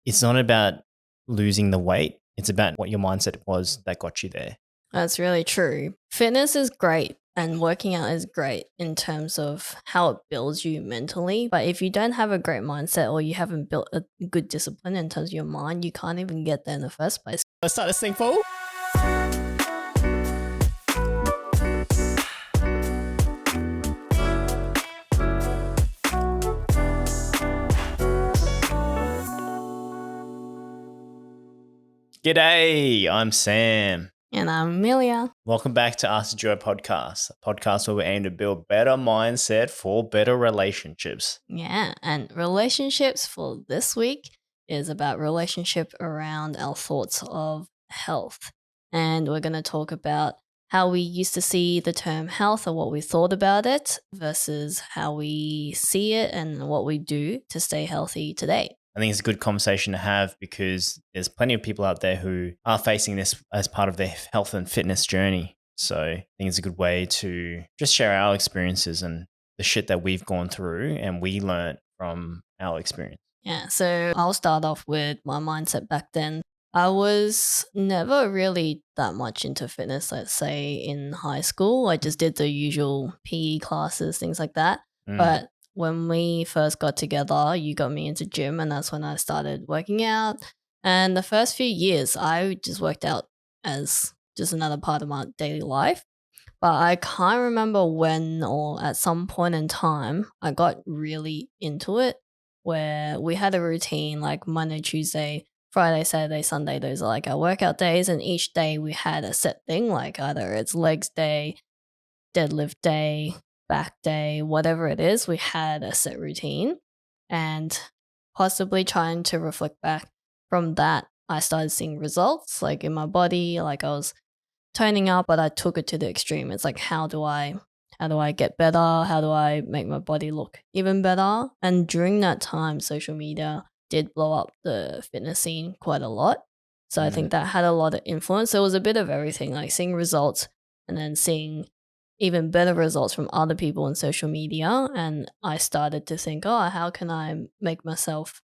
it's not about losing the weight. It's about what your mindset was that got you there. That's really true. Fitness is great and working out is great in terms of how it builds you mentally. But if you don't have a great mindset or you haven't built a good discipline in terms of your mind, you can't even get there in the first place. Let's start this thing, Paul. G'day, I'm Sam. And I'm Amelia. Welcome back to Us Duo Podcast, a podcast where we aim to build better mindset for better relationships. Yeah, and relationships for this week is about relationship around our thoughts of health. And we're going to talk about how we used to see the term health or what we thought about it versus how we see it and what we do to stay healthy today. I think it's a good conversation to have because there's plenty of people out there who are facing this as part of their health and fitness journey. So I think it's a good way to just share our experiences and the shit that we've gone through and we learned from our experience. Yeah, so I'll start off with my mindset back then. I was never really that much into fitness, let's say in high school. I just did the usual PE classes, things like that. But when we first got together, you got me into gym and that's when I started working out. And the first few years, I just worked out as just another part of my daily life. But I can't remember when or at some point in time, I got really into it where we had a routine like Monday, Tuesday, Friday, Saturday, Sunday. Those are like our workout days. And each day we had a set thing, like either it's legs day, deadlift day, back day, whatever it is, we had a set routine. And possibly trying to reflect back from that, I started seeing results like in my body, like I was toning up, but I took it to the extreme. It's like, how do I get better? How do I make my body look even better? And during that time, social media did blow up the fitness scene quite a lot. So I think that had a lot of influence. So it was a bit of everything, like seeing results and then seeing even better results from other people on social media. And I started to think, oh, how can I make myself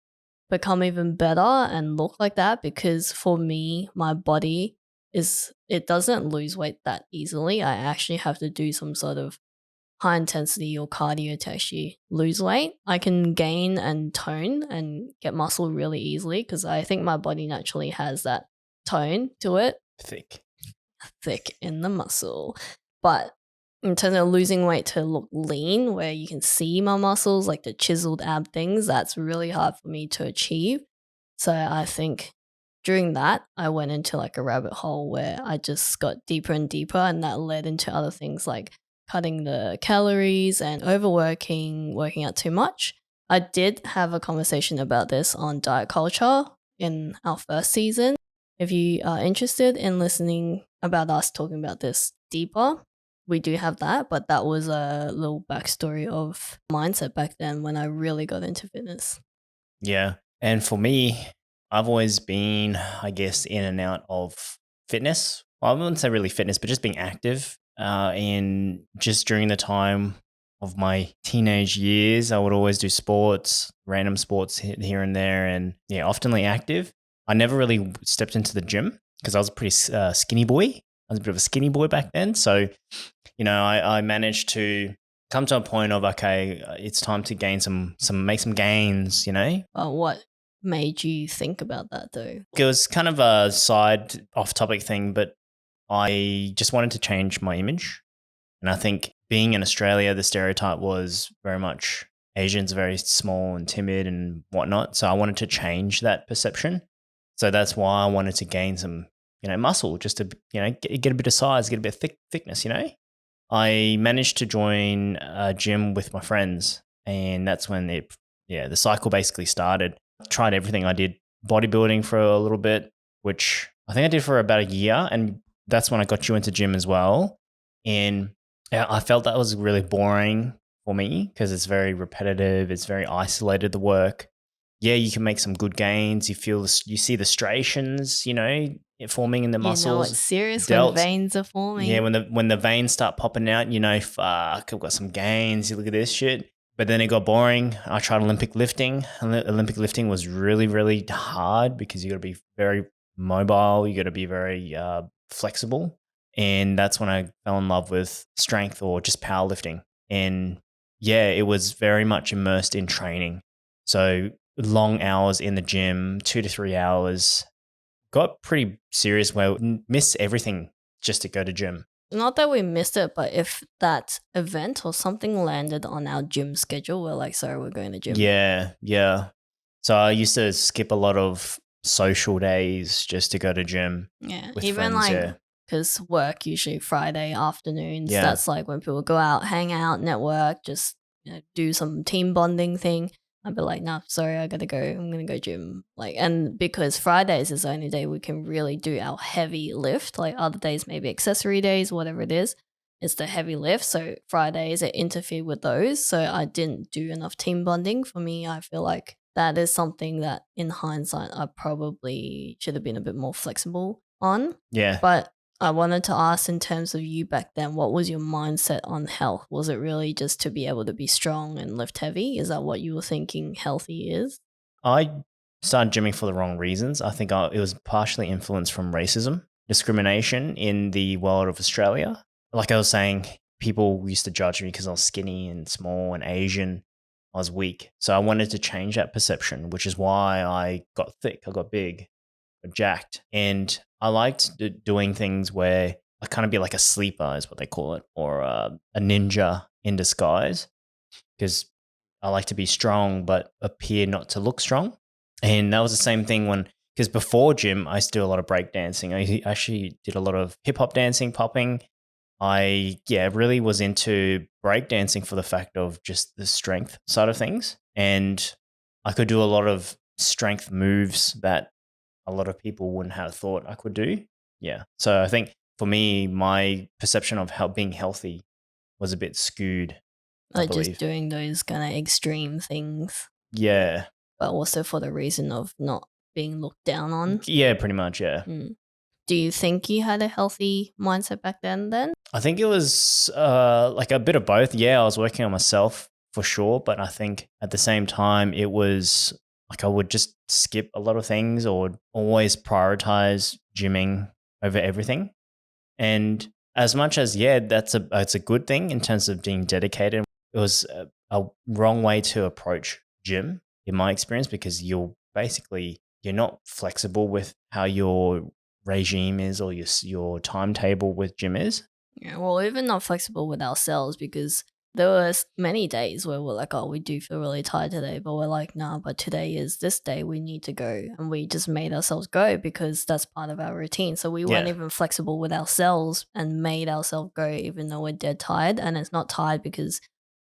become even better and look like that? Because for me, my body it doesn't lose weight that easily. I actually have to do some sort of high intensity or cardio to actually lose weight. I can gain and tone and get muscle really easily because I think my body naturally has that tone to it. Thick in the muscle. But in terms of losing weight to look lean, where you can see my muscles, like the chiseled ab things, that's really hard for me to achieve. So I think during that, I went into like a rabbit hole where I just got deeper and deeper, and that led into other things like cutting the calories and overworking, working out too much. I did have a conversation about this on diet culture in our first season. If you are interested in listening about us talking about this deeper, we do have that, but that was a little backstory of mindset back then when I really got into fitness. Yeah. And for me, I've always been, I guess, in and out of fitness. Well, I wouldn't say really fitness, but just being active. And just during the time of my teenage years, I would always do sports, random sports here and there, and yeah, oftenly active. I never really stepped into the gym because I was a pretty skinny boy. I was a bit of a skinny boy back then. So, I managed to come to a point of, okay, it's time to gain make some gains, What made you think about that though? It was kind of a side off-topic thing, but I just wanted to change my image. And I think being in Australia, the stereotype was very much Asians are very small and timid and whatnot. So I wanted to change that perception. So that's why I wanted to gain some, muscle, just to, get a bit of size, get a bit of thickness, I managed to join a gym with my friends, and that's when the cycle basically started. Tried everything. I did bodybuilding for a little bit, which I think I did for about a year, and that's when I got you into gym as well. And I felt that was really boring for me because it's very repetitive. It's very isolated, the work. Yeah, you can make some good gains. You see the striations, forming in the muscles. You know it's serious when veins are forming. Yeah, when the veins start popping out, fuck, I've got some gains. You look at this shit. But then it got boring. I tried Olympic lifting. Olympic lifting was really, really hard because you got to be very mobile. You got to be very flexible. And that's when I fell in love with strength or just powerlifting. And yeah, it was very much immersed in training. So long hours in the gym, 2 to 3 hours. Got pretty serious where I would miss everything just to go to gym. Not that we missed it, but if that event or something landed on our gym schedule, we're like, sorry, we're going to gym. Yeah, yeah. So I used to skip a lot of social days just to go to gym Yeah, with even friends. like Yeah, because work usually Friday afternoons. yeah, That's like when people go out, hang out, network, just do some team bonding thing. I'd be like, nah, sorry, I gotta go. I'm gonna go gym. Like, and because Fridays is the only day we can really do our heavy lift. Like other days, maybe accessory days, whatever it is. It's the heavy lift. So Fridays it interfered with those. So I didn't do enough team bonding. For me, I feel like that is something that in hindsight I probably should have been a bit more flexible on. yeah. But I wanted to ask in terms of you back then, what was your mindset on health? Was it really just to be able to be strong and lift heavy? Is that what you were thinking healthy is? I started gymming for the wrong reasons. I think it was partially influenced from racism, discrimination in the world of Australia. Like I was saying, people used to judge me because I was skinny and small and Asian. I was weak. So I wanted to change that perception, which is why I got thick, I got big, got jacked. And I liked doing things where I kind of be like a sleeper, is what they call it, or a ninja in disguise, because I like to be strong but appear not to look strong. And that was the same thing because before gym, I used to do a lot of break dancing. I actually did a lot of hip hop dancing, popping. I really was into breakdancing for the fact of just the strength side of things. And I could do a lot of strength moves that a lot of people wouldn't have thought I could do. Yeah. So I think for me, my perception of how being healthy was a bit skewed, I Like just believe. doing those kind of extreme things, Yeah. but also for the reason of not being looked down on? Yeah, pretty much. Yeah. Mm. Do you think you had a healthy mindset back then? I think it was like a bit of both. Yeah, I was working on myself for sure, but I think at the same time, it was like I would just skip a lot of things or always prioritize gymming over everything. And as much as that's it's a good thing in terms of being dedicated, it was a wrong way to approach gym in my experience because you're not flexible with how your regime is or your timetable with gym is. Yeah, well, even not flexible with ourselves because there was many days where we're like, oh, we do feel really tired today, but we're like, nah, but today is this day we need to go. And we just made ourselves go because that's part of our routine. So we weren't Yeah. even flexible with ourselves and made ourselves go even though we're dead tired. And it's not tired because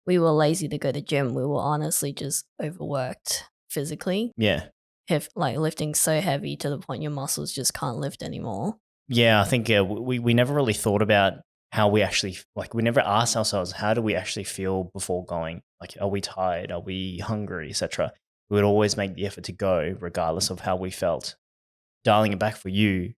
we were lazy to go to gym. We were honestly just overworked physically. Yeah. If like lifting so heavy to the point your muscles just can't lift anymore. Yeah, I think we never really thought about how we actually like we never asked ourselves how do we actually feel before going? Like are we tired? Are we hungry, etc. We would always make the effort to go regardless of how we felt. Dialing it back for you,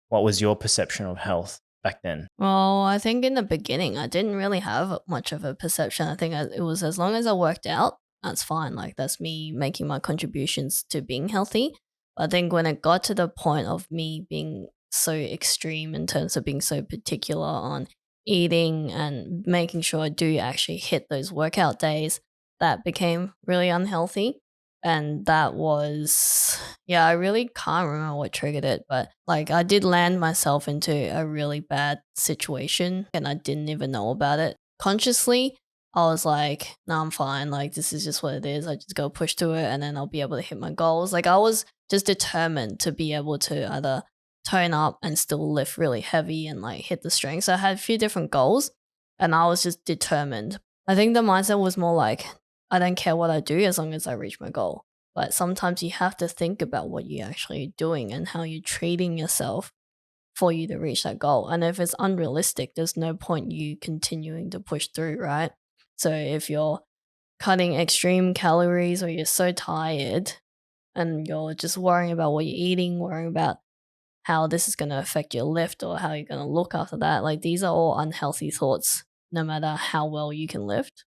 what was your perception of health back then? Well, I think in the beginning, I didn't really have much of a perception. I think it was as long as I worked out, that's fine. Like, that's me making my contributions to being healthy. I think when it got to the point of me being so extreme in terms of being so particular on eating and making sure I do actually hit those workout days, that became really unhealthy. And that was, yeah, I really can't remember what triggered it, but like I did land myself into a really bad situation and I didn't even know about it. Consciously, I was like, no, I'm fine. Like, this is just what it is. I just go push to it and then I'll be able to hit my goals. Like, I was just determined to be able to either tone up and still lift really heavy and like hit the strength. So I had a few different goals and I was just determined. I think the mindset was more like, I don't care what I do as long as I reach my goal. But sometimes you have to think about what you're actually doing and how you're treating yourself for you to reach that goal. And if it's unrealistic, there's no point you continuing to push through, right? So if you're cutting extreme calories or you're so tired and you're just worrying about what you're eating, worrying about how this is going to affect your lift or how you're going to look after that, like these are all unhealthy thoughts, no matter how well you can lift.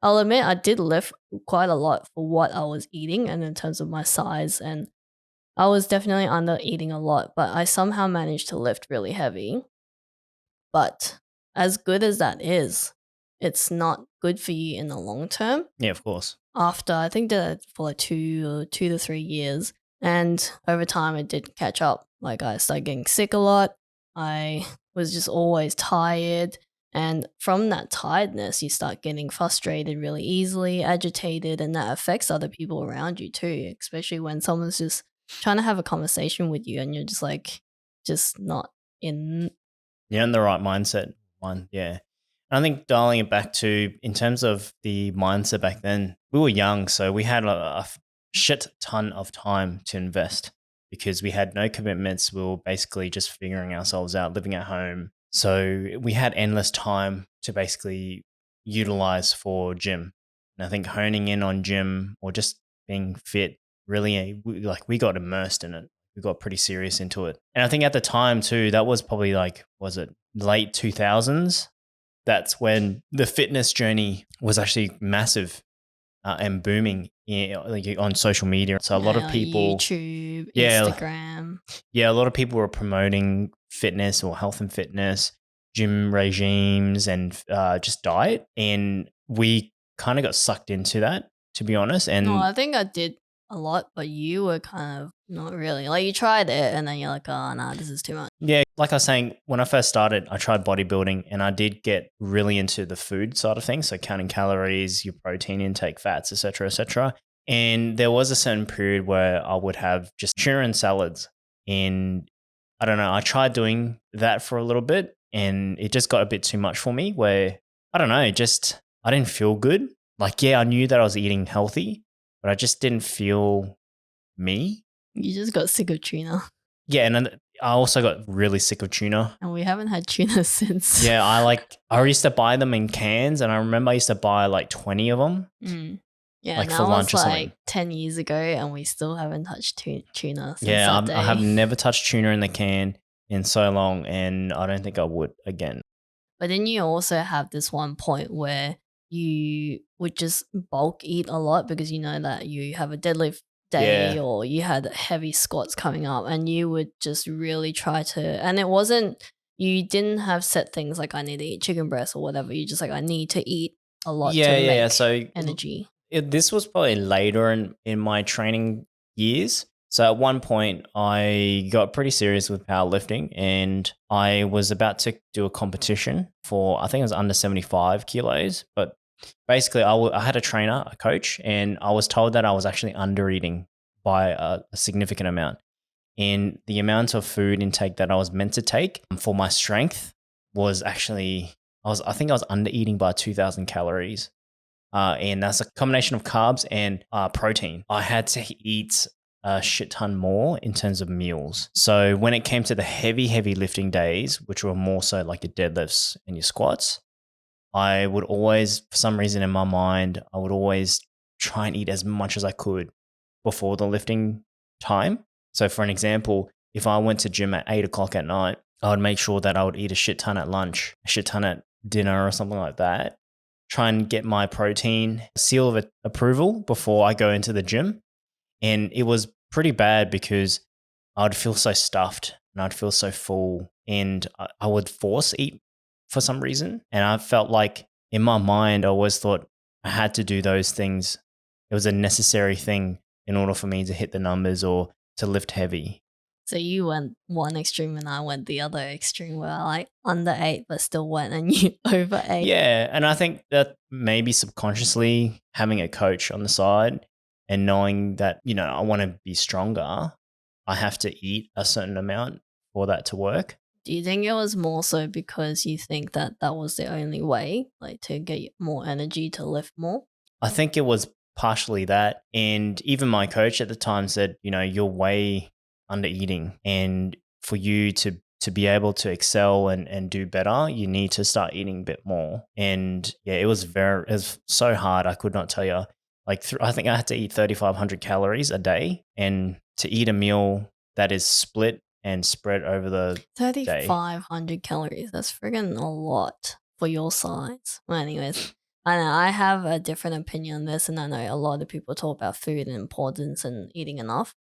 I'll admit I did lift quite a lot for what I was eating and in terms of my size, and I was definitely under eating a lot, but I somehow managed to lift really heavy. But as good as that is, it's not good for you in the long term. Yeah, of course. After I think that for like 2 to 3 years, and over time it did catch up. Like I started getting sick a lot. I was just always tired, and from that tiredness, you start getting frustrated really easily, agitated, and that affects other people around you too. Especially when someone's just trying to have a conversation with you, and you're just like, just not in. You're in the right mindset. Yeah. And I think dialing it back to in terms of the mindset back then, we were young, so we had a shit ton of time to invest because we had no commitments. We were basically just figuring ourselves out, living at home. So we had endless time to basically utilize for gym. And I think honing in on gym or just being fit really, we got immersed in it. We got pretty serious into it. And I think at the time too, that was probably like, was it late 2000s? That's when the fitness journey was actually massive and booming like on social media. So a lot of Like people, YouTube, yeah, Instagram. yeah, a lot of people were promoting fitness or health and fitness, gym regimes, and just diet. And we kind of got sucked into that, to be honest. No, And I think I did a lot, but you were kind of not really. Like you tried it, and then you're like, "Oh, nah, this is too much." yeah, like I was saying, when I first started, I tried bodybuilding and I did get really into the food side of things. So counting calories, your protein intake, fats, etc., etc. And there was a certain period where I would have just tuna and salads. And I don't know, I tried doing that for a little bit and it just got a bit too much for me where I don't know, just I didn't feel good. Like, yeah, I knew that I was eating healthy, but I just didn't feel me. You just got sick of tuna, Yeah, and then I also got really sick of tuna. and we haven't had tuna since. Yeah, I used to buy them in cans, and I remember I used to buy like 20 of them, Mm. Yeah, like and for that was lunch or something. like 10 years ago, and we still haven't touched tuna since Yeah, that I have day. never touched tuna in the can in so long, and I don't think I would again. But then you also have this one point where you would just bulk eat a lot because you know that you have a deadlift day Yeah, or you had heavy squats coming up, and you would just really try to, and it wasn't, you didn't have set things like I need to eat chicken breast or whatever. You just like, I need to eat a lot to yeah. make So energy. this was probably later in my training years. So at one point, I got pretty serious with powerlifting, and I was about to do a competition for I think it was under 75 kilos. But basically, I had a trainer, a coach, and I was told that I was actually under eating by a significant amount. And the amount of food intake that I was meant to take for my strength was actually I think I was under eating by 2,000 calories and that's a combination of carbs and protein. I had to eat a shit ton more in terms of meals. So when it came to the heavy lifting days, which were more so like your deadlifts and your squats, I would always, for some reason in my mind, I would always try and eat as much as I could before the lifting time. So for an example, if I went to gym at 8 o'clock at night, I would make sure that I would eat a shit ton at lunch, a shit ton at dinner or something like that. Try and get my protein seal of approval before I go into the gym. And it was pretty bad because I'd feel so stuffed and I'd feel so full and I would force eat for some reason. And I felt like in my mind, I always thought I had to do those things. It was a necessary thing in order for me to hit the numbers or to lift heavy. So you went one extreme and I went the other extreme where I like under ate but still went and you over ate. Yeah. And I think that maybe subconsciously having a coach on the side and knowing that, I want to be stronger, I have to eat a certain amount for that to work. Do you think it was more so because you think that that was the only way, like to get more energy to lift more? I think it was partially that. And even my coach at the time said, you're way under eating. And for you to be able to excel and do better, you need to start eating a bit more. And yeah, it was so hard. I could not tell you. Like, I think I had to eat 3,500 calories a day. And to eat a meal that is split and spread over the day. 3,500 calories. That's friggin' a lot for your size. Well, anyways, I know I have a different opinion on this, and I know a lot of people talk about food and importance and eating enough.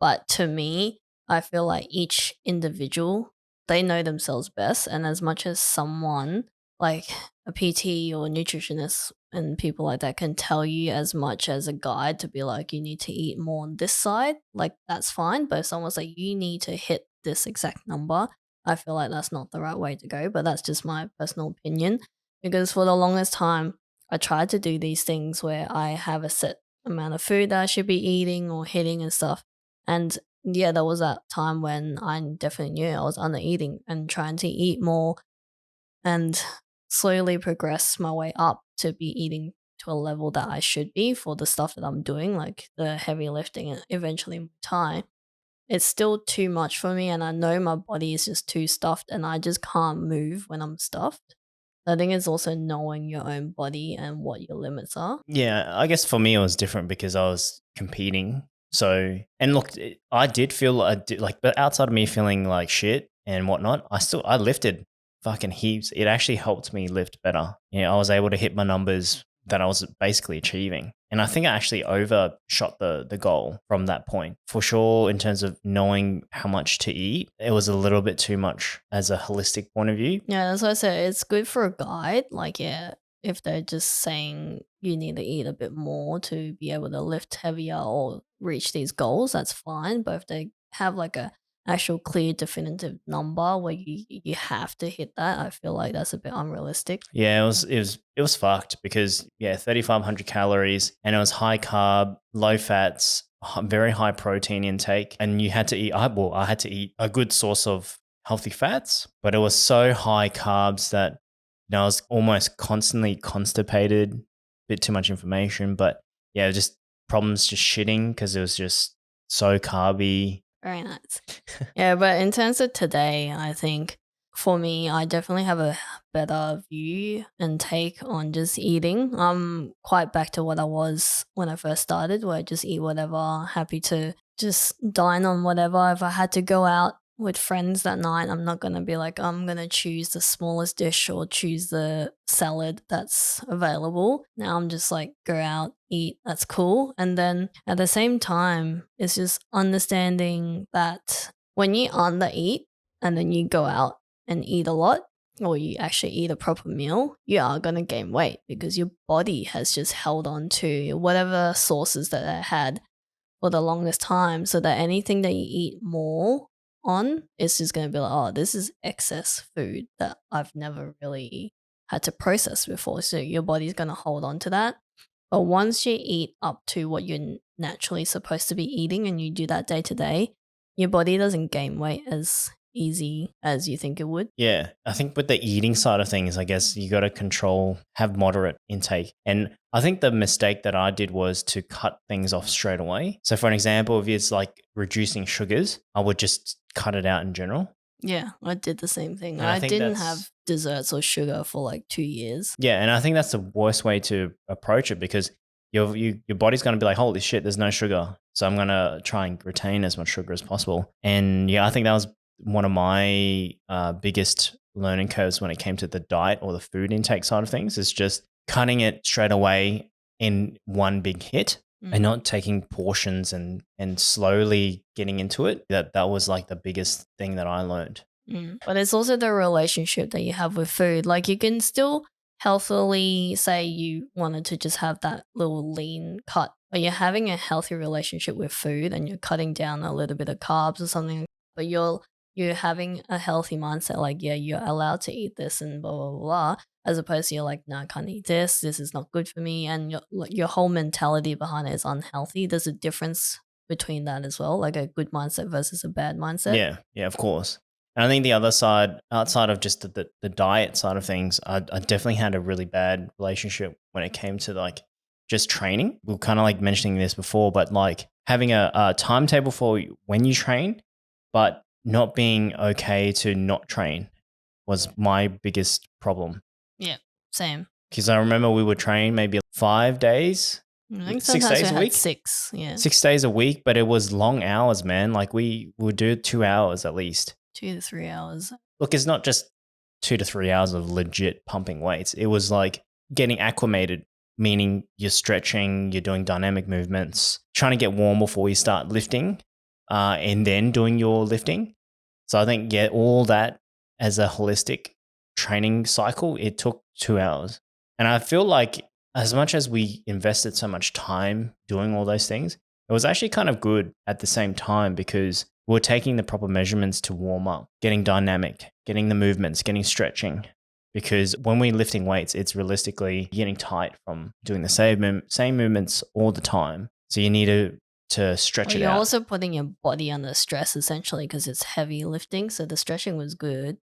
But to me, I feel like each individual, they know themselves best. And as much as someone like a PT or a nutritionist and people like that can tell you as much as a guide to be like, you need to eat more on this side, like that's fine. But if someone's like, you need to hit this exact number, I feel like that's not the right way to go. But that's just my personal opinion. Because for the longest time, I tried to do these things where I have a set amount of food that I should be eating or hitting and stuff. And yeah, there was that time when I definitely knew I was under eating and trying to eat more and slowly progress my way up to be eating to a level that I should be for the stuff that I'm doing, like the heavy lifting and eventually Muay Thai. It's still too much for me, and I know my body is just too stuffed, and I just can't move when I'm stuffed. I think it's also knowing your own body and what your limits are. Yeah, I guess for me it was different because I was competing. So, and look, I did feel like, but outside of me feeling like shit and whatnot, I lifted fucking heaps. It actually helped me lift better. I was able to hit my numbers that I was basically achieving. And I think I actually overshot the goal from that point. For sure, in terms of knowing how much to eat, it was a little bit too much as a holistic point of view. Yeah, that's what I said. It's good for a guide. Like, yeah, if they're just saying you need to eat a bit more to be able to lift heavier or reach these goals, that's fine. But if they have like a actual clear definitive number where you have to hit that, I feel like that's a bit unrealistic. Yeah, it was fucked because 3,500 calories and it was high carb, low fats, very high protein intake, and you had to eat. I had to eat a good source of healthy fats, but it was so high carbs that I was almost constantly constipated. Bit too much information, but yeah, just problems just shitting because it was just so carby. Very nice. Yeah, but in terms of today, I think for me, I definitely have a better view and take on just eating. I'm quite back to what I was when I first started, where I just eat whatever, happy to just dine on whatever. If I had to go out with friends that night, I'm not going to be like, I'm going to choose the smallest dish or choose the salad that's available. Now I'm just like, go out, eat, that's cool. And then at the same time, it's just understanding that when you under eat and then you go out and eat a lot, or you actually eat a proper meal, you are going to gain weight because your body has just held on to whatever sources that it had for the longest time, so that anything that you eat more on is just going to be like, oh, this is excess food that I've never really had to process before. So your body's going to hold on to that. But once you eat up to what you're naturally supposed to be eating and you do that day to day, your body doesn't gain weight as easy as you think it would. Yeah, I think with the eating side of things, I guess you got to have moderate intake. And I think the mistake that I did was to cut things off straight away. So, for an example, if it's like reducing sugars, I would just cut it out in general. Yeah, I did the same thing. And I I think didn't that's have desserts or sugar for like 2 years. Yeah, and I think that's the worst way to approach it because your body's going to be like, holy shit, there's no sugar, so I'm going to try and retain as much sugar as possible. And yeah, I think that was one of my biggest learning curves when it came to the diet or the food intake side of things. Is just cutting it straight away in one big hit and not taking portions and slowly getting into it. That was like the biggest thing that I learned. But it's also the relationship that you have with food. Like you can still healthily say you wanted to just have that little lean cut, but you're having a healthy relationship with food and you're cutting down a little bit of carbs or something, but you're having a healthy mindset, like, yeah, you're allowed to eat this and blah blah blah, as opposed to you're like, no, I can't eat this. This is not good for me, and your whole mentality behind it is unhealthy. There's a difference between that as well, like a good mindset versus a bad mindset. Yeah, of course. And I think the other side, outside of just the diet side of things, I definitely had a really bad relationship when it came to like just training. We were kind of like mentioning this before, but like having a timetable for when you train, but not being okay to not train was my biggest problem. Yeah, same. Because I remember we would train maybe 5 days, I think 6 sometimes days we a had week. 6. Yeah, 6 days a week, but it was long hours, man. Like we would do 2 hours at least. 2 to 3 hours. Look, it's not just 2 to 3 hours of legit pumping weights. It was like getting acclimated, meaning you're stretching, you're doing dynamic movements, trying to get warm before you start lifting, and then doing your lifting. So I think, yeah, all that as a holistic training cycle, it took 2 hours. And I feel like as much as we invested so much time doing all those things, it was actually kind of good at the same time because we were taking the proper measurements to warm up, getting dynamic, getting the movements, getting stretching. Because when we're lifting weights, it's realistically getting tight from doing the same movements all the time. So you need to stretch Well, it you're out. also putting your body under stress essentially because it's heavy lifting. So the stretching was good.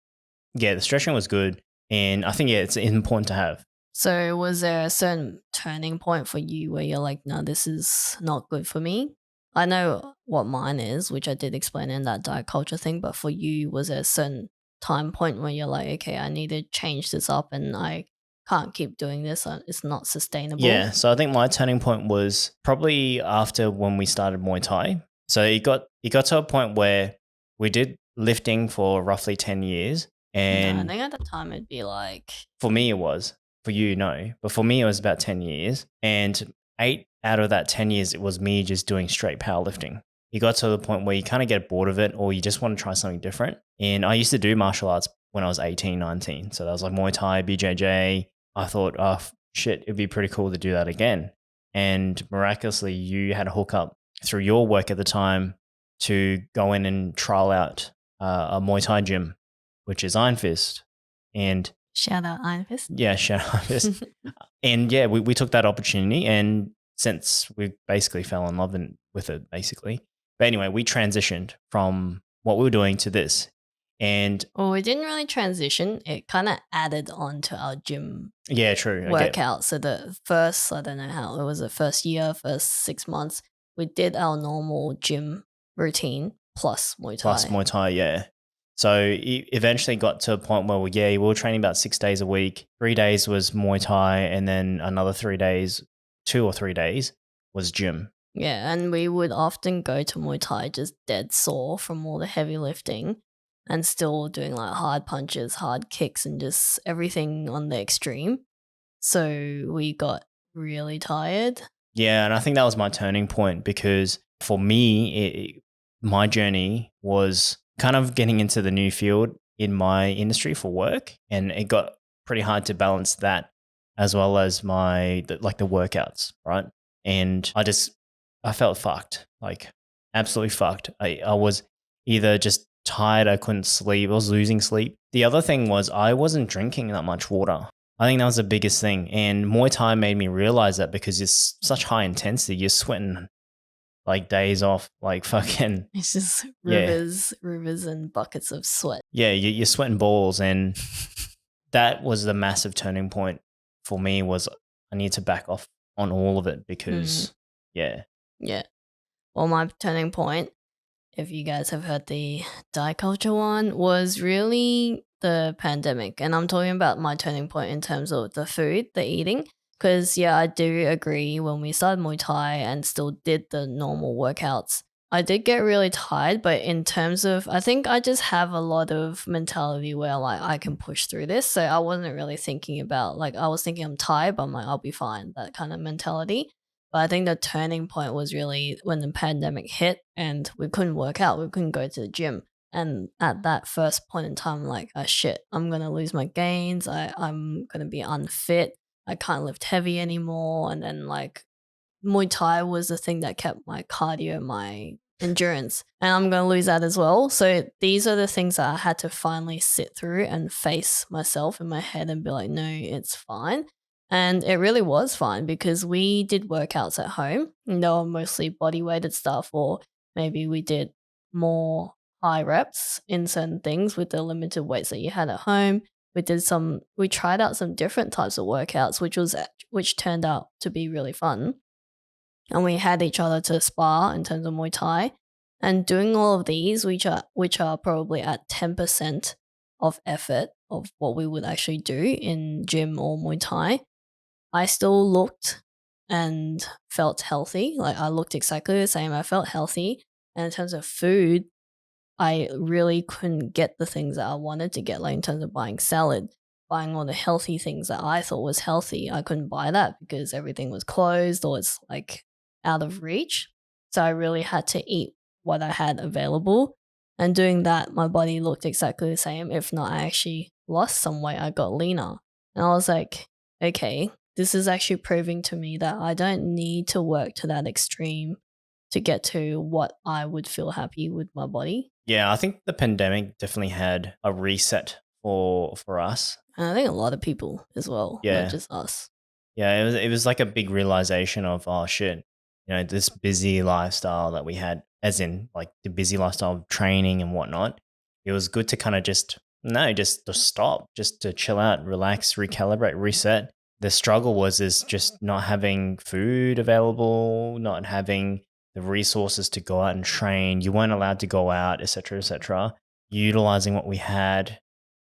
Yeah, the stretching was good. And I think, yeah, it's important to have. So was there a certain turning point for you where you're like, no, this is not good for me? I know what mine is, which I did explain in that diet culture thing, but for you, was there a certain time point where you're like, okay, I need to change this up and I can't keep doing this. It's not sustainable. Yeah, so I think my turning point was probably after when we started Muay Thai. So it got to a point where we did lifting for roughly 10 years. No, I And think at the time it'd be like, for me, it was. For you, no. But for me, it was about 10 years. And 8 out of that 10 years, it was me just doing straight powerlifting. You got to the point where you kind of get bored of it or you just want to try something different. And I used to do martial arts when I was 18, 19. So that was like Muay Thai, BJJ. I thought, oh, shit, it'd be pretty cool to do that again. And miraculously, you had a hookup through your work at the time to go in and trial out a Muay Thai gym, which is Iron Fist. And shout out Iron Fist. yeah, shout out Iron Fist. And yeah, we took that opportunity, and since we basically fell in love with it, basically. But anyway, we transitioned from what we were doing to this. And Well, we didn't really transition. It kind of added on to our gym yeah, true. Okay. workout. So the first, I don't know how it was the first year, first 6 months, we did our normal gym routine plus Muay Thai. Plus Muay Thai, yeah. So it eventually got to a point where we were training about 6 days a week. 3 days was Muay Thai, and then another 3 days, 2 or 3 days was gym. Yeah, and we would often go to Muay Thai just dead sore from all the heavy lifting and still doing like hard punches, hard kicks, and just everything on the extreme. So we got really tired. Yeah, and I think that was my turning point because for me, my journey was kind of getting into the new field in my industry for work, and it got pretty hard to balance that as well as the workouts, right? And I felt fucked, like absolutely fucked. I was either just tired, I couldn't sleep, I was losing sleep. The other thing was I wasn't drinking that much water. I think that was the biggest thing. And Muay Thai made me realize that because it's such high intensity, you're sweating like days off, like fucking. It's just Yeah. rivers and buckets of sweat. Yeah, you're sweating balls. And that was the massive turning point for me was I need to back off on all of it because, yeah. Yeah. Well, my turning point, if you guys have heard the diet culture one, was really the pandemic. And I'm talking about my turning point in terms of the food, the eating. Because, yeah, I do agree when we started Muay Thai and still did the normal workouts, I did get really tired. But in terms of, I think I just have a lot of mentality where like I can push through this. So I wasn't really thinking about, like, I was thinking I'm tired, but I'm like, I'll be fine, that kind of mentality. But I think the turning point was really when the pandemic hit and we couldn't work out, we couldn't go to the gym. And at that first point in time, I'm like, oh shit, I'm gonna lose my gains. I'm gonna be unfit. I can't lift heavy anymore. And then like Muay Thai was the thing that kept my cardio, my endurance, and I'm gonna lose that as well. So these are the things that I had to finally sit through and face myself in my head and be like, no, it's fine. And it really was fine because we did workouts at home. And they were mostly body weighted stuff, or maybe we did more high reps in certain things with the limited weights that you had at home. We tried out some different types of workouts, which turned out to be really fun. And we had each other to spar in terms of Muay Thai. And doing all of these, which are probably at 10% of effort of what we would actually do in gym or Muay Thai, I still looked and felt healthy. Like I looked exactly the same. I felt healthy. And in terms of food, I really couldn't get the things that I wanted to get, like in terms of buying salad. buying all the healthy things that I thought was healthy. I couldn't buy that because everything was closed or it's like out of reach. So I really had to eat what I had available. And doing that, my body looked exactly the same. If not, I actually lost some weight. I got leaner. And I was like, okay, this is actually proving to me that I don't need to work to that extreme to get to what I would feel happy with my body. Yeah, I think the pandemic definitely had a reset for us. And I think a lot of people as well, not Yeah. just us. Yeah, it was like a big realization of, oh shit, this busy lifestyle that we had, as in like the busy lifestyle of training and whatnot. It was good to kind of just to stop, just to chill out, relax, recalibrate, reset. The struggle was is just not having food available, not having the resources to go out and train. You weren't allowed to go out, etc., etc. Utilizing what we had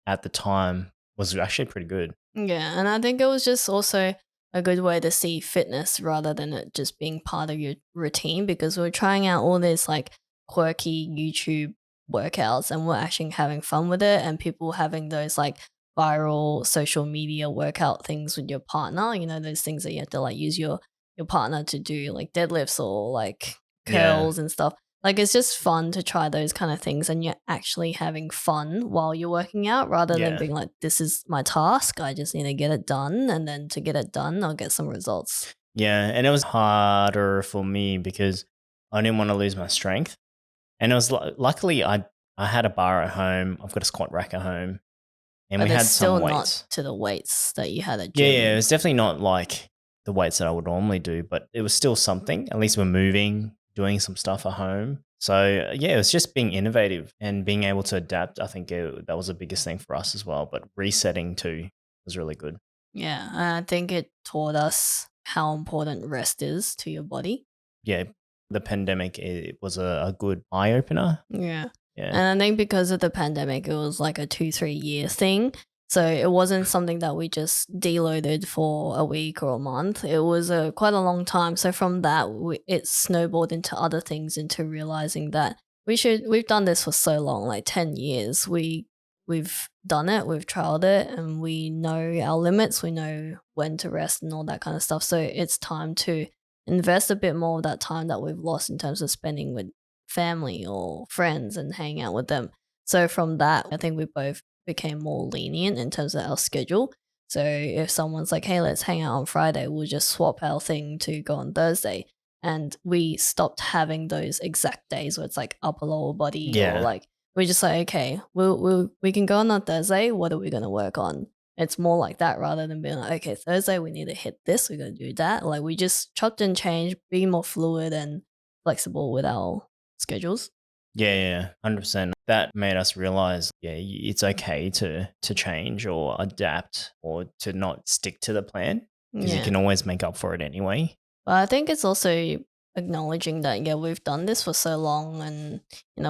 at the time was actually pretty good. Yeah, and I think it was just also a good way to see fitness rather than it just being part of your routine because we're trying out all these like quirky YouTube workouts and we're actually having fun with it and people having those like viral social media workout things with your partner, those things that you have to like use your partner to do like deadlifts or like Yeah. curls and stuff. Like it's just fun to try those kind of things and you're actually having fun while you're working out rather than Yeah. being like, this is my task. I just need to get it done. And then to get it done, I'll get some results. Yeah, and it was harder for me because I didn't want to lose my strength. And it was luckily I had a bar at home. I've got a squat rack at home, and we But it's had some still not weights. to the weights that you had at Yeah, gym. yeah, it was definitely not like the weights that I would normally do, but it was still something. At least we're moving, doing some stuff at home. So yeah, it was just being innovative and being able to adapt. I think that was the biggest thing for us as well. But resetting too was really good. Yeah. And I think it taught us how important rest is to your body. Yeah, the pandemic, it was a good eye opener. Yeah. Yeah. And I think because of the pandemic, it was like a 2, 3 year thing. So it wasn't something that we just deloaded for a week or a month. It was quite a long time. So from that, it snowballed into other things, into realizing that we've done this for so long, like 10 years. We've done it, we've trialed it, and we know our limits. We know when to rest and all that kind of stuff. So it's time to invest a bit more of that time that we've lost in terms of spending with family or friends and hang out with them. So from that, I think we both became more lenient in terms of our schedule. So if someone's like, "Hey, let's hang out on Friday," we'll just swap our thing to go on Thursday. And we stopped having those exact days where it's like upper lower body or Yeah. like we're just like, okay, we can go on Thursday. What are we gonna work on? It's more like that rather than being like, okay, Thursday we need to hit this, we're gonna do that. Like we just chopped and changed, be more fluid and flexible with our schedules. Yeah, yeah, 100%. That made us realize, yeah, it's okay to change or adapt or to not stick to the plan because you Yeah. can always make up for it anyway. But I think it's also acknowledging that, yeah, we've done this for so long and,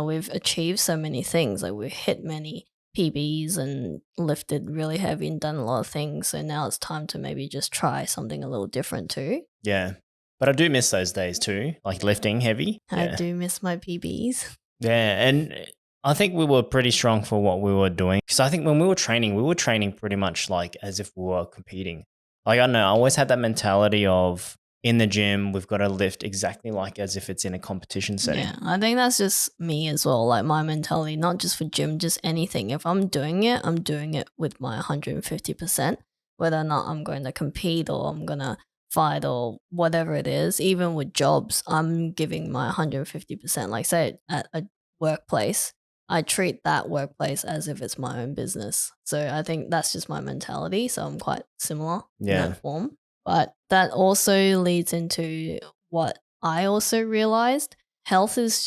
we've achieved so many things. Like we've hit many PBs and lifted really heavy and done a lot of things. So now it's time to maybe just try something a little different too. Yeah. But I do miss those days too, like lifting heavy. I Yeah. do miss my PBs. Yeah. And I think we were pretty strong for what we were doing. Because I think when we were training pretty much like as if we were competing. Like, I don't know, I always had that mentality of in the gym, we've got to lift exactly like as if it's in a competition setting. Yeah, I think that's just me as well. Like my mentality, not just for gym, just anything. If I'm doing it, I'm doing it with my 150%, whether or not I'm going to compete or I'm going to fight or whatever it is. Even with jobs, I'm giving my 150%. Like, say, at a workplace, I treat that workplace as if it's my own business. So I think that's just my mentality. So I'm quite similar in Yeah. that form. But that also leads into what I also realized. Health is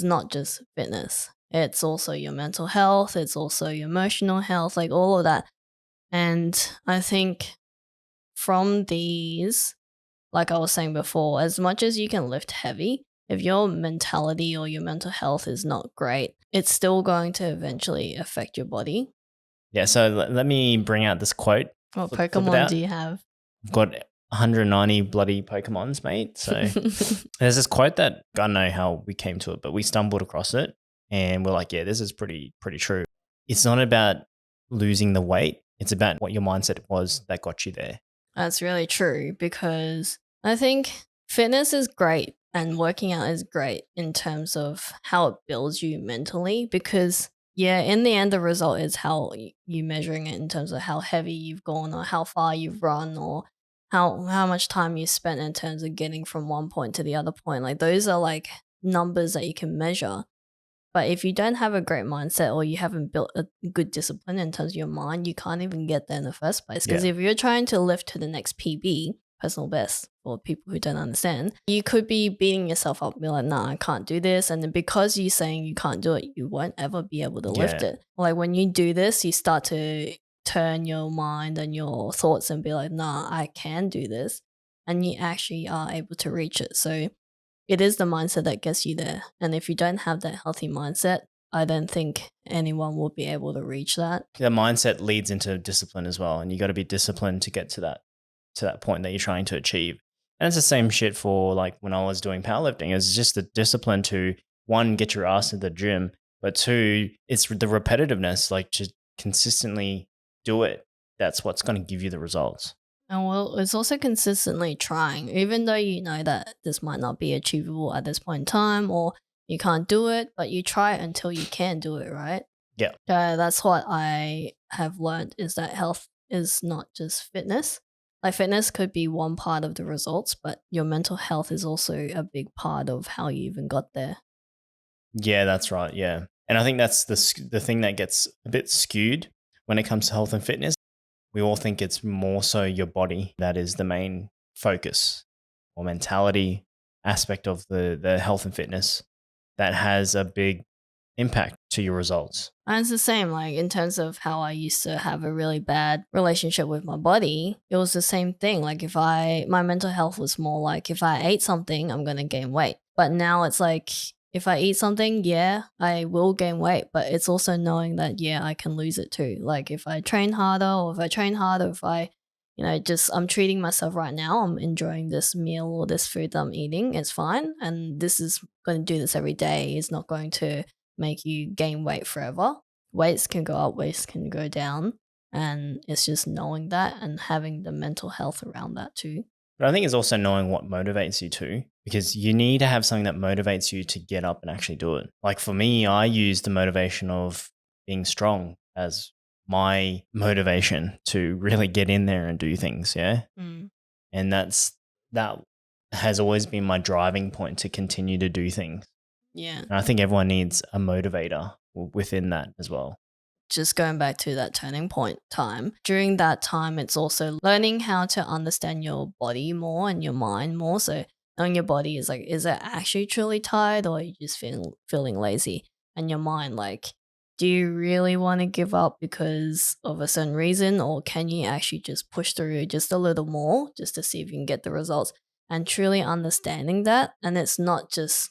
not just fitness. It's also your mental health, it's also your emotional health, like all of that. And I think from these, like I was saying before, as much as you can lift heavy, if your mentality or your mental health is not great, it's still going to eventually affect your body. Yeah. So let me bring out this quote. What Flip it Pokemon out. do you have? I've got 190 bloody Pokemons, mate. So there's this quote that I don't know how we came to it, but we stumbled across it and we're like, yeah, this is pretty true. It's not about losing the weight. It's about what your mindset was that got you there. That's really true because I think fitness is great and working out is great in terms of how it builds you mentally because yeah, in the end the result is how you measuring it in terms of how heavy you've gone or how far you've run or how much time you spent in terms of getting from one point to the other point. Like those are like numbers that you can measure. But if you don't have a great mindset or you haven't built a good discipline in terms of your mind, you can't even get there in the first place. Because Yeah. if you're trying to lift to the next PB, personal best, for people who don't understand, you could be beating yourself up, be like, nah, I can't do this. And then because you're saying you can't do it, you won't ever be able to lift Yeah. it. Like when you do this, you start to turn your mind and your thoughts and be like, nah, I can do this. And you actually are able to reach it. So it is the mindset that gets you there. And if you don't have that healthy mindset, I don't think anyone will be able to reach that. The mindset leads into discipline as well. And you got to be disciplined to get to that point that you're trying to achieve. And it's the same shit for like when I was doing powerlifting. It's just the discipline to one, get your ass to the gym, but two, it's the repetitiveness, like just consistently do it. That's what's going to give you the results. And well, it's also consistently trying, even though you know that this might not be achievable at this point in time or you can't do it, but you try it until you can do it, right? Yeah. That's what I have learned is that health is not just fitness. Like fitness could be one part of the results, but your mental health is also a big part of how you even got there. Yeah, that's right. Yeah. And I think that's the thing that gets a bit skewed when it comes to health and fitness. We all think it's more so your body that is the main focus or mentality aspect of the health and fitness that has a big impact to your results. And it's the same, like in terms of how I used to have a really bad relationship with my body, it was the same thing. Like if my mental health was more like if I ate something, I'm going to gain weight. But now it's like if I eat something, yeah, I will gain weight. But it's also knowing that, yeah, I can lose it too. Like if I train harder or if I train harder, if I, just I'm treating myself right now, I'm enjoying this meal or this food that I'm eating, it's fine. And this is going to do this every day. It's not going to make you gain weight forever. Weights can go up, weights can go down. And it's just knowing that and having the mental health around that too. But I think it's also knowing what motivates you too, because you need to have something that motivates you to get up and actually do it. Like for me, I use the motivation of being strong as my motivation to really get in there and do things. Yeah. Mm. And that has always been my driving point to continue to do things. Yeah. And I think everyone needs a motivator within that as well. Just going back to that turning point time, during that time, it's also learning how to understand your body more and your mind more. So knowing your body is like, is it actually truly tired or are you just feeling lazy? And your mind, like, do you really want to give up because of a certain reason or can you actually just push through just a little more just to see if you can get the results? And truly understanding that. And it's not just,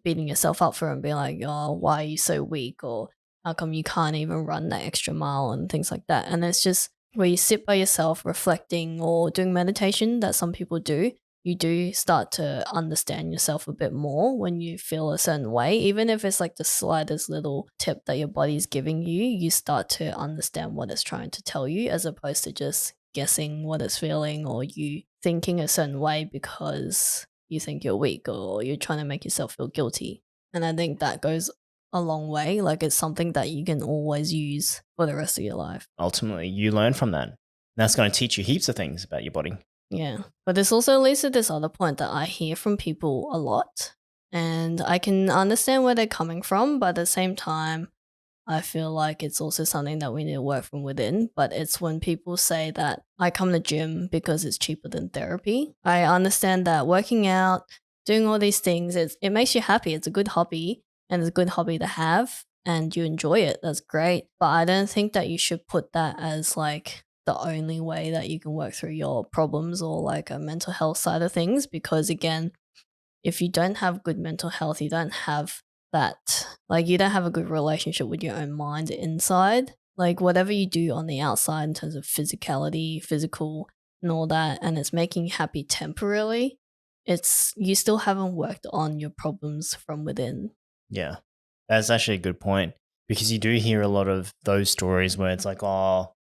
beating yourself up for it and being like, oh, why are you so weak? Or how come you can't even run that extra mile and things like that? And it's just where you sit by yourself reflecting or doing meditation that some people do. You do start to understand yourself a bit more when you feel a certain way. Even if it's like the slightest little tip that your body's giving you, you start to understand what it's trying to tell you as opposed to just guessing what it's feeling or you thinking a certain way because you think you're weak or you're trying to make yourself feel guilty. And I think that goes a long way. Like it's something that you can always use for the rest of your life. Ultimately, you learn from that. And that's going to teach you heaps of things about your body. Yeah. But this also leads to this other point that I hear from people a lot. And I can understand where they're coming from, but at the same time, I feel like it's also something that we need to work from within. But it's when people say that I come to gym because it's cheaper than therapy. I understand that working out, doing all these things, it makes you happy. It's a good hobby and it's a good hobby to have and you enjoy it. That's great. But I don't think that you should put that as like the only way that you can work through your problems or like a mental health side of things. Because again, if you don't have good mental health, you don't have that, like you don't have a good relationship with your own mind inside. Like whatever you do on the outside in terms of physicality, physical and all that, and it's making you happy temporarily, it's you still haven't worked on your problems from within. Yeah, that's actually a good point because you do hear a lot of those stories where it's like, oh,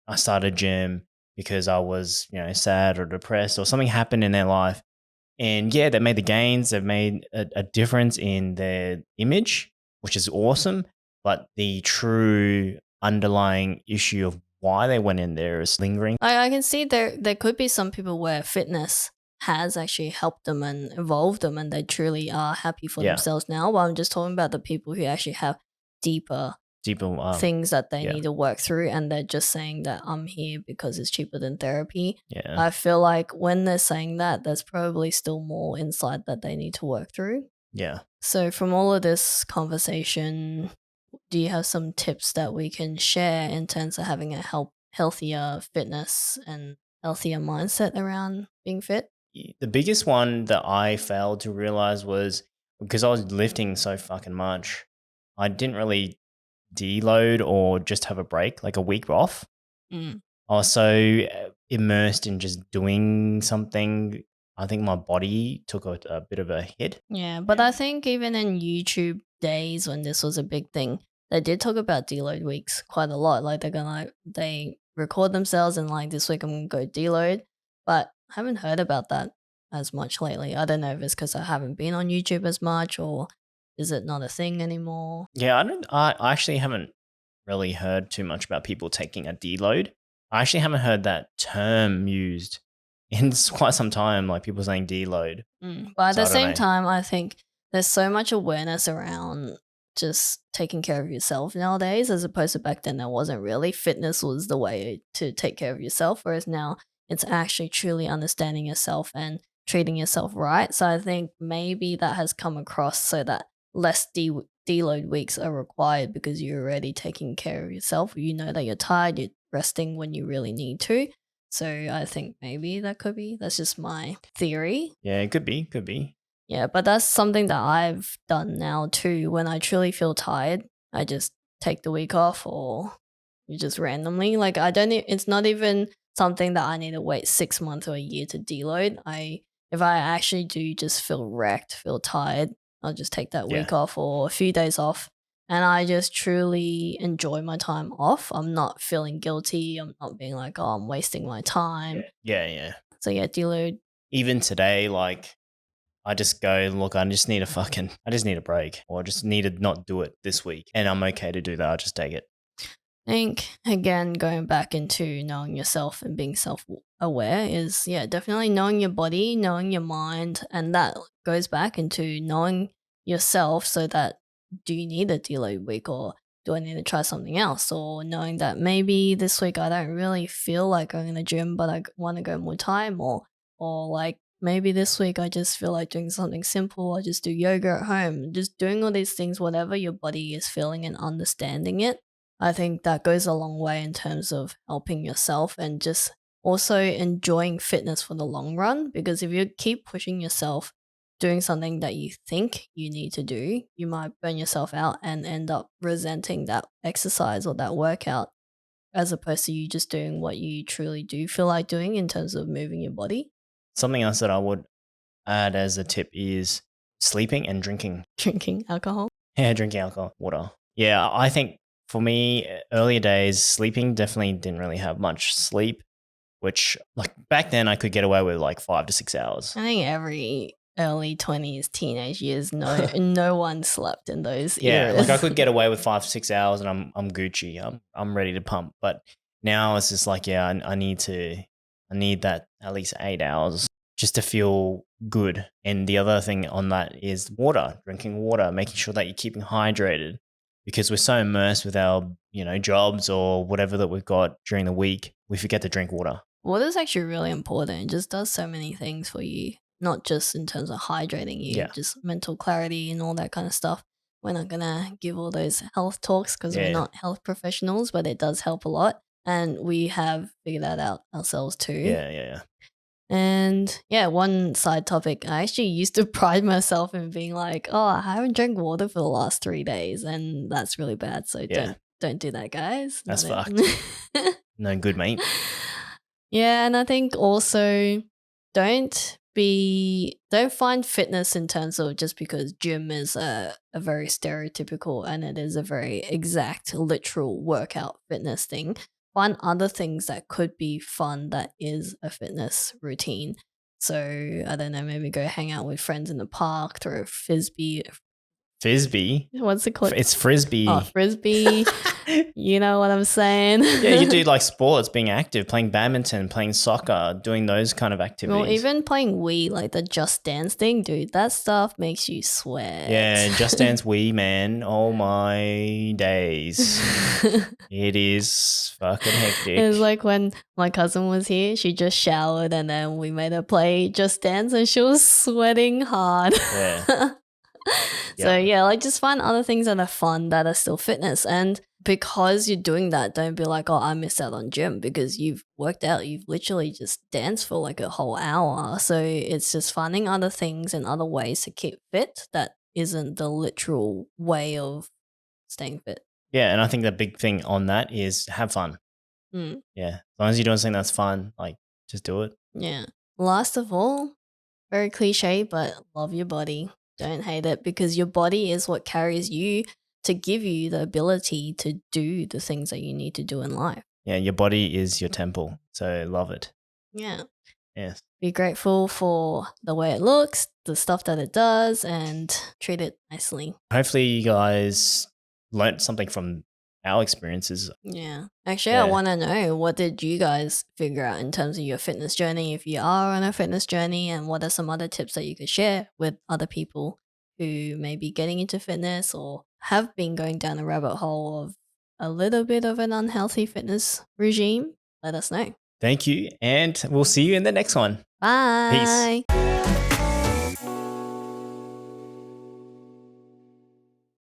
I started a gym because I was, sad or depressed or something happened in their life. And yeah, they made the gains, they've made a difference in their image, which is awesome. But the true underlying issue of why they went in there is lingering. I can see there could be some people where fitness has actually helped them and evolved them, and they truly are happy for Yeah. themselves now. But I'm just talking about the people who actually have deeper Deeper, things that they yeah. need to work through, and they're just saying that I'm here because it's cheaper than therapy. Yeah. I feel like when they're saying that, there's probably still more inside that they need to work through. Yeah. So, from all of this conversation, do you have some tips that we can share in terms of having a healthier fitness and healthier mindset around being fit? The biggest one that I failed to realize was because I was lifting so fucking much, I didn't really deload or just have a break, like a week off. Mm. I was so immersed in just doing something. I think my body took a bit of a hit. Yeah, but I think even in YouTube days when this was a big thing, they did talk about deload weeks quite a lot. Like they record themselves and like this week I'm gonna go deload, but I haven't heard about that as much lately. I don't know if it's because I haven't been on YouTube as much or is it not a thing anymore? Yeah, I actually haven't really heard too much about people taking a deload. I actually haven't heard that term used in quite some time, like people saying deload. But at So the I don't same know. time, I think there's so much awareness around just taking care of yourself nowadays, as opposed to back then there wasn't really. Fitness was the way to take care of yourself, whereas now it's actually truly understanding yourself and treating yourself right. So I think maybe that has come across so that less deload weeks are required because you're already taking care of yourself. You know that you're tired, you're resting when you really need to. So I think maybe that could be. That's just my theory. Yeah, it could be, could be. Yeah, but that's something that I've done now too. When I truly feel tired, I just take the week off or just randomly. Like I don't it's not even something that I need to wait 6 months or a year to deload. If I actually do just feel wrecked, feel tired, I'll just take that Yeah. week off or a few days off. And I just truly enjoy my time off. I'm not feeling guilty. I'm not being like, oh, I'm wasting my time. Yeah. So yeah, deload. Even today, like I just go, look, I just need a break, or I just need to not do it this week. And I'm okay to do that. I'll just take it. I think again going back into knowing yourself and being self-aware is definitely knowing your body, knowing your mind, and that goes back into knowing yourself so that do you need a deload week or do I need to try something else, or knowing that maybe this week I don't really feel like going to the gym but I want to go more time, or like maybe this week I just feel like doing something simple, I just do yoga at home, just doing all these things, whatever your body is feeling and understanding it. I think that goes a long way in terms of helping yourself and just also enjoying fitness for the long run. Because if you keep pushing yourself doing something that you think you need to do, you might burn yourself out and end up resenting that exercise or that workout as opposed to you just doing what you truly do feel like doing in terms of moving your body. Something else that I would add as a tip is sleeping and drinking. Drinking alcohol. Yeah, drinking alcohol, water. Yeah, I think for me, earlier days, sleeping definitely didn't really have much sleep, which like back then I could get away with like 5 to 6 hours. I think every early 20s, teenage years, no one slept in those Yeah, eras. like I could get away with 5 to 6 hours and I'm Gucci. I'm ready to pump. But now it's just like, yeah, I need that at least 8 hours just to feel good. And the other thing on that is water, drinking water, making sure that you're keeping hydrated because we're so immersed with our, jobs or whatever that we've got during the week, we forget to drink water. Water's actually really important. It just does so many things for you, not just in terms of hydrating you, Yeah. just mental clarity and all that kind of stuff. We're not going to give all those health talks because Yeah. we're not health professionals, but it does help a lot. And we have figured that out ourselves too. Yeah. And yeah, one side topic, I actually used to pride myself in being like, oh, I haven't drank water for the last 3 days. And that's really bad. So Yeah. don't do that, guys. That's Not fucked. it. No good, mate. Yeah, and I think also don't find fitness in terms of just because gym is a very stereotypical and it is a very exact literal workout fitness thing. find other things that could be fun that is a fitness routine. So I don't know, maybe go hang out with friends in the park, throw a frisbee. Frisbee. What's it called? It's frisbee. Oh, frisbee. You know what I'm saying? Yeah, you do like sports, being active, playing badminton, playing soccer, doing those kind of activities. Well, even playing Wii, like the Just Dance thing, dude, that stuff makes you sweat. Yeah, Just Dance Wii, man. Oh my days. It is fucking hectic. It's like when my cousin was here, she just showered and then we made her play Just Dance and she was sweating hard. Yeah. So Yep. yeah, like just find other things that are fun that are still fitness. And because you're doing that, don't be like, oh, I missed out on gym, because you've worked out. You've literally just danced for like a whole hour. So it's just finding other things and other ways to keep fit that isn't the literal way of staying fit. Yeah, and I think the big thing on that is have fun. Mm, Yeah. As long as you're doing something that's fun, like just do it. yeah. Last of all, very cliche, but love your body. Don't hate it, because your body is what carries you to give you the ability to do the things that you need to do in life. Yeah, your body is your temple. So love it. Yeah. Yes. Be grateful for the way it looks, the stuff that it does, and treat it nicely. Hopefully you guys learnt something from our experiences. Yeah. Actually, I Yeah. want to know, what did you guys figure out in terms of your fitness journey, if you are on a fitness journey, and what are some other tips that you could share with other people who may be getting into fitness or have been going down a rabbit hole of a little bit of an unhealthy fitness regime? Let us know. Thank you. And we'll see you in the next one. Bye.